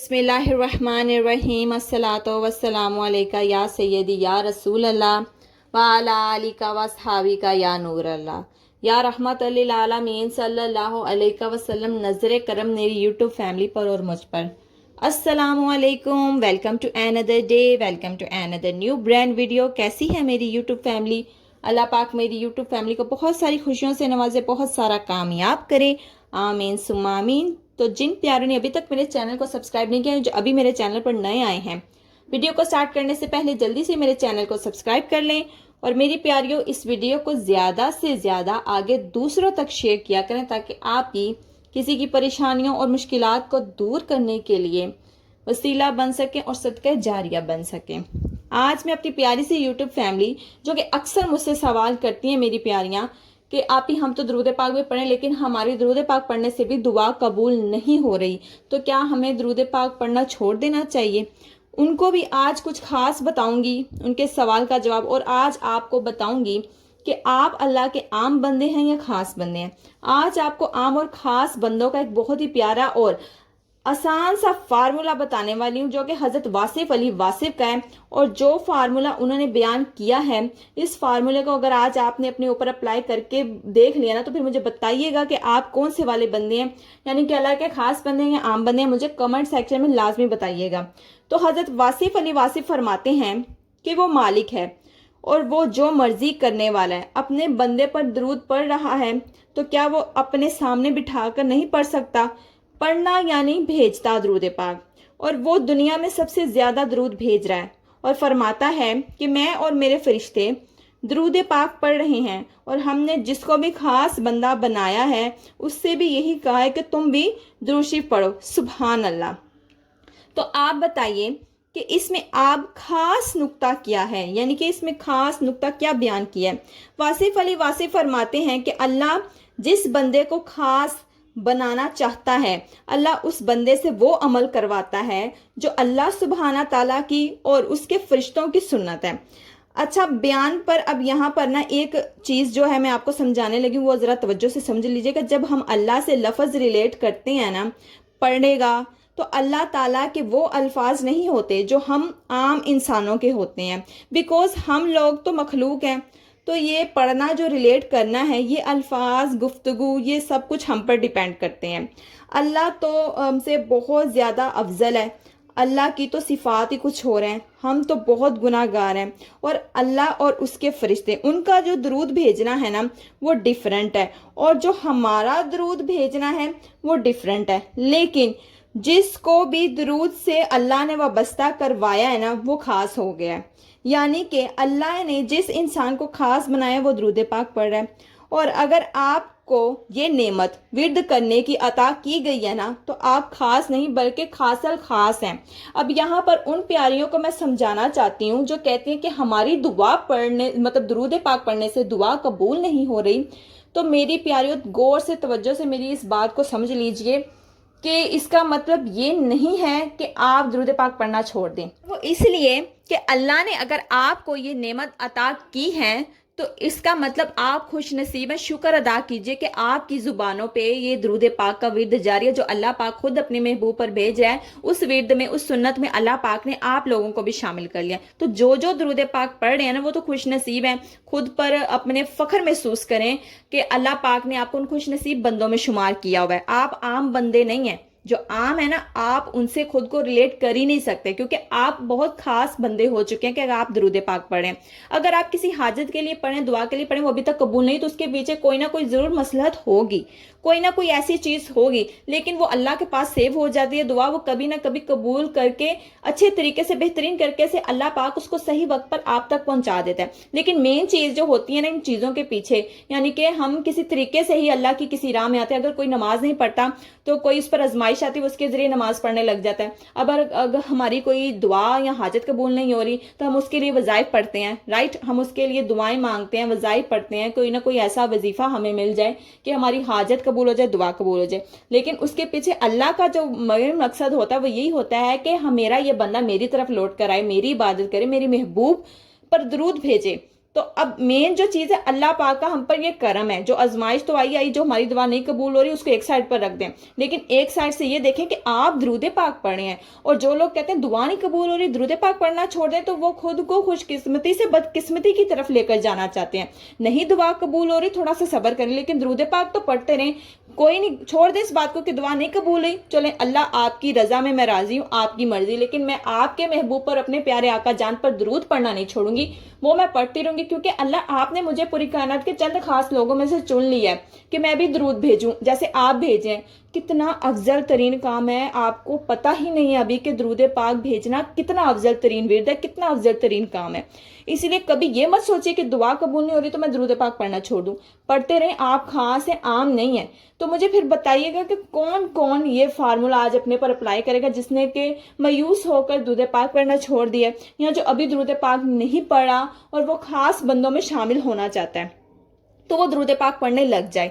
बिस्मिल्लाहिर्रहमानिर्रहीम अस्सलातु वस्सलामु अलैका या सय्यदी या रसूल अल्लाह व अला आलिका व अस्हाबिका या नूर अल्लाह या रहमत लिल आलमीन सल्लल्लाहु अलैहि वसल्लम। नज़र करम मेरी यूट्यूब फैमिली पर और मुझ पर। अस्सलामु अलैकुम, welcome to another day, welcome to another new brand video. कैसी है मेरी यूट्यूब फैमिली? अल्लाह पाक मेरी यूट्यूब फैमिली को बहुत सारी खुशियों से नवाजे, बहुत सारा कामयाब करे, आमीन सुम्मा आमीन। तो जिन प्यारों ने अभी तक मेरे चैनल को सब्सक्राइब नहीं किया, जो अभी मेरे चैनल पर नए आए हैं, वीडियो को स्टार्ट करने से पहले जल्दी से मेरे चैनल को सब्सक्राइब कर लें। और मेरी प्यारियों, इस वीडियो को ज़्यादा से ज़्यादा आगे दूसरों तक शेयर किया करें, ताकि आपकी किसी की परेशानियों और मुश्किलात को दूर करने के लिए वसीला बन सकें और सदका जारिया बन सकें। आज मैं अपनी प्यारी सी यूट्यूब फैमिली, जो कि अक्सर मुझसे सवाल करती हैं मेरी प्यारियां कि आप ही हम तो दरूद पाक भी पढ़ें, लेकिन हमारी दरूद पाक पढ़ने से भी दुआ कबूल नहीं हो रही, तो क्या हमें दरूद पाक पढ़ना छोड़ देना चाहिए? उनको भी आज कुछ खास बताऊंगी, उनके सवाल का जवाब। और आज आपको बताऊंगी कि आप अल्लाह के आम बंदे हैं या खास बंदे हैं। आज आपको आम और खास बंदों का एक बहुत ही प्यारा और आसान सा फार्मूला बताने वाली हूँ, जो कि हज़रत वासिफ अली वासिफ का है। और जो फार्मूला उन्होंने बयान किया है, इस फार्मूले को अगर आज आपने अपने ऊपर अप्लाई करके देख लिया ना, तो फिर मुझे बताइएगा कि आप कौन से वाले बंदे हैं, यानी कि अल्लाह के खास बंदे हैं या आम बंदे हैं। मुझे कमेंट सेक्शन में लाजमी बताइएगा। तो हज़रत वासिफ अली वासिफ फरमाते हैं कि वो मालिक है और वो जो मर्जी करने वाला है। अपने बंदे पर दरूद पढ़ रहा है तो क्या वो अपने सामने बिठाकर नहीं पढ़ सकता? पढ़ना यानी भेजता दरूद पाक, और वो दुनिया में सबसे ज़्यादा दरूद भेज रहा है। और फरमाता है कि मैं और मेरे फरिश्ते दरूद पाक पढ़ रहे हैं, और हमने जिसको भी खास बंदा बनाया है उससे भी यही कहा है कि तुम भी दरूद शरीफ पढ़ो। सुभान अल्लाह। तो आप बताइए कि इसमें आप खास नुक्ता क्या है, यानी कि इसमें खास नुक्ता क्या बयान किया है? वासिफ अली वासिफ फरमाते हैं कि अल्लाह जिस बंदे को खास बनाना चाहता है, अल्लाह उस बंदे से वो अमल करवाता है जो अल्लाह सुब्हाना ताला की और उसके फरिश्तों की सुन्नत है। अच्छा, बयान पर अब यहाँ पर ना एक चीज़ जो है मैं आपको समझाने लगी, वो ज़रा तवज्जो से समझ लीजिएगा। जब हम अल्लाह से लफ्ज़ रिलेट करते हैं ना, पढ़ेगा, तो अल्लाह ताला के वो अल्फाज नहीं होते जो हम आम इंसानों के होते हैं, बिकॉज हम लोग तो मखलूक हैं। तो ये पढ़ना जो रिलेट करना है, ये अल्फाज, गुफ्तगू, ये सब कुछ हम पर डिपेंड करते हैं। अल्लाह तो हमसे बहुत ज़्यादा अफजल है, अल्लाह की तो सिफ़ात ही कुछ हो रहे हैं, हम तो बहुत गुनाहगार हैं। और अल्लाह और उसके फरिश्ते, उनका जो दरूद भेजना है ना, वो डिफरेंट है, और जो हमारा दरूद भेजना है वो डिफरेंट है। लेकिन जिसको भी दरूद से अल्लाह ने वाबस्ता करवाया है ना, वो खास हो गया है। यानी कि अल्लाह ने जिस इंसान को खास बनाया वो दरूद पाक पढ़ रहा है। और अगर आपको ये नेमत विर्द करने की अता की गई है ना, तो आप खास नहीं बल्कि खासल खास हैं। अब यहाँ पर उन प्यारियों को मैं समझाना चाहती हूँ जो कहती हैं कि हमारी दुआ पढ़ने, मतलब दरूद पाक पढ़ने से दुआ कबूल नहीं हो रही। तो मेरी प्यारियों, गौर से तवज्जो से मेरी इस बात को समझ लीजिए कि इसका मतलब ये नहीं है कि आप दरूद पाक पढ़ना छोड़ दें। वो इसलिए कि अल्लाह ने अगर आपको ये नेमत अता की है, तो इसका मतलब आप खुश नसीब हैं। शुक्र अदा कीजिए कि आपकी ज़ुबानों पे ये दरूद पाक का विर्द जारी है, जो अल्लाह पाक खुद अपने महबूब पर भेज रहा है। उस विर्द में, उस सुन्नत में अल्लाह पाक ने आप लोगों को भी शामिल कर लिया। तो जो दरूद पाक पढ़ रहे हैं ना, वो तो खुश नसीब हैं। खुद पर अपने फ़ख्र महसूस करें कि अल्लाह पाक ने आपको उन खुश नसीब बंदों में शुमार किया हुआ है। आप आम बंदे नहीं हैं। जो आम है ना, आप उनसे खुद को रिलेट कर ही नहीं सकते, क्योंकि आप बहुत खास बंदे हो चुके हैं कि अगर आप दरूद पाक पढ़ें। अगर आप किसी हाजत के लिए पढ़ें, दुआ के लिए पढ़ें, वो अभी तक कबूल नहीं, तो उसके पीछे कोई ना कोई ज़रूर मसलहत होगी, कोई ना कोई ऐसी चीज़ होगी। लेकिन वो अल्लाह के पास सेव हो जाती है दुआ, वो कभी ना कभी कबूल करके अच्छे तरीके से, बेहतरीन करके से अल्लाह पाक उसको सही वक्त पर आप तक पहुंचा देता है। लेकिन मेन चीज़ जो होती है ना इन चीज़ों के पीछे, यानी कि हम किसी तरीके से ही अल्लाह की किसी राह में आते हैं। अगर कोई नमाज नहीं पढ़ता तो कोई उस पर आजमाइश आती है, उसके जरिए नमाज पढ़ने लग जाता है। अब अगर हमारी कोई दुआ या हाजत कबूल नहीं हो रही, तो हम उसके लिए वज़ाइफ पढ़ते हैं, राइट। हम उसके लिए दुआएं मांगते हैं, वज़ाइफ पढ़ते हैं, कोई ना कोई ऐसा वजीफ़ा हमें मिल जाए कि हमारी हाजत कबूल हो जाए, दुआ कबूल हो जाए। लेकिन उसके पीछे अल्लाह का जो मकसद होता है वो यही होता है कि मेरा ये बंदा मेरी तरफ लौट कर आए, मेरी इबादत करे, मेरी महबूब पर दरूद भेजे। تو اب مین جو چیز ہے اللہ پاک کا ہم پر یہ کرم ہے، جو آزمائش تو آئی جو ہماری دعا نہیں قبول ہو رہی اس کو ایک سائڈ پر رکھ دیں، لیکن ایک سائڈ سے یہ دیکھیں کہ آپ درود پاک پڑھے ہیں، اور جو لوگ کہتے ہیں دعا نہیں قبول ہو رہی درود پاک پڑھنا چھوڑ دیں، تو وہ خود کو خوش قسمتی سے بد قسمتی کی طرف لے کر جانا چاہتے ہیں۔ نہیں دعا قبول ہو رہی تھوڑا سا صبر کریں، لیکن درود پاک تو پڑھتے رہیں، کوئی نہیں چھوڑ دیں اس بات کو کہ دعا نہیں قبول ہوئی، چلیں اللہ آپ کی رضا میں راضی ہوں، آپ کی مرضی، لیکن میں آپ کے محبوب پر اپنے پیارے آقا جان پر درود پڑھنا نہیں چھوڑوں گی، وہ میں پڑھتی رہوں گی، کیونکہ اللہ آپ نے مجھے پوری کائنات کے چند خاص لوگوں میں سے چن لیا ہے کہ میں بھی درود بھیجوں جیسے آپ بھیجیں۔ کتنا افضل ترین کام ہے، آپ کو پتہ ہی نہیں ابھی کہ درود پاک بھیجنا کتنا افضل ترین ورد ہے، کتنا افضل ترین کام ہے۔ اسی لیے کبھی یہ مت سوچیے کہ دعا قبول نہیں ہو رہی تو میں درود پاک پڑھنا چھوڑ دوں، پڑھتے رہیں، آپ خاص ہیں عام نہیں ہیں۔ تو مجھے پھر بتائیے گا کہ کون کون یہ فارمولا آج اپنے پر اپلائی کرے گا جس نے کہ مایوس ہو کر درود پاک پڑھنا چھوڑ دیا، یا جو ابھی درود پاک نہیں پڑھا اور وہ خاص بندوں میں شامل ہونا چاہتا ہے تو وہ درود پاک پڑھنے لگ جائے،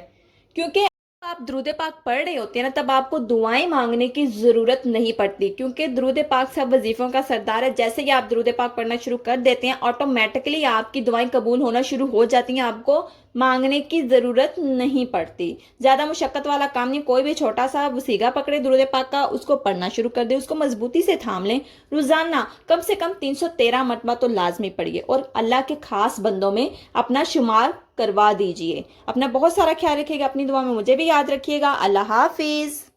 کیونکہ آپ درود پاک پڑھ رہے ہوتے ہیں نا تب آپ کو دعائیں مانگنے کی ضرورت نہیں پڑتی، کیونکہ درود پاک سب وظیفوں کا سردار ہے۔ جیسے ہی آپ درود پاک پڑھنا شروع کر دیتے ہیں آٹومیٹکلی آپ کی دعائیں قبول ہونا شروع ہو جاتی ہیں، آپ کو مانگنے کی ضرورت نہیں پڑتی۔ زیادہ مشقت والا کام نہیں، کوئی بھی چھوٹا سا وسیگا پکڑے درود پاک کا، اس کو پڑھنا شروع کر دیں، اس کو مضبوطی سے تھام لیں، روزانہ کم سے کم 313 مرتبہ تو لازمی پڑھیے، اور اللہ کے خاص بندوں میں اپنا شمار کروا دیجئے۔ اپنا بہت سارا خیال رکھیے گا، اپنی دعا میں مجھے بھی یاد رکھیے گا۔ اللہ حافظ۔